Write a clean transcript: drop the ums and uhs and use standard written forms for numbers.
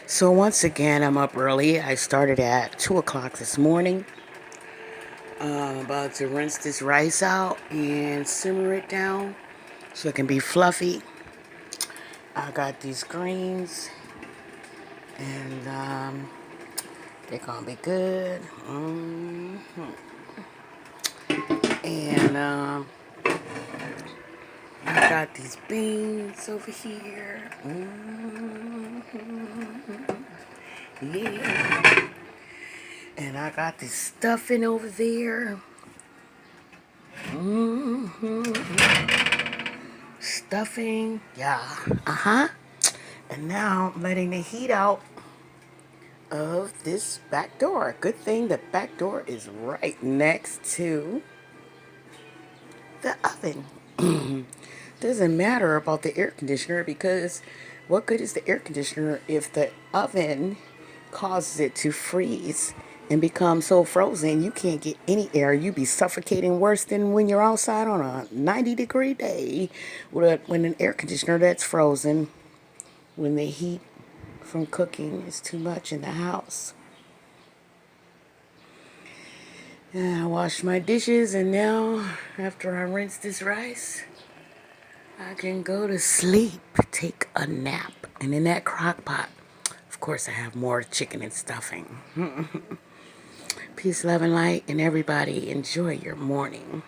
So once again, I'm up early. I started at 2 o'clock this morning. I'm about to rinse this rice out and simmer it down so it can be fluffy. I got these greens and they're gonna be good. And I got these beans over here. Yeah. And I got this stuffing over there. Stuffing. Yeah. And now I'm letting the heat out of this back door. Good thing the back door is right next to the oven. Doesn't matter about the air conditioner because what good is the air conditioner if the oven causes it to freeze and become so frozen you can't get any air. You be suffocating worse than when you're outside on a 90-degree day when an air conditioner that's frozen, when the heat from cooking is too much in the house. And I washed my dishes, and now after I rinse this rice, I can go to sleep, take a nap. And in that crock pot, of course, I have more chicken and stuffing. Peace, love, and light, and everybody enjoy your morning.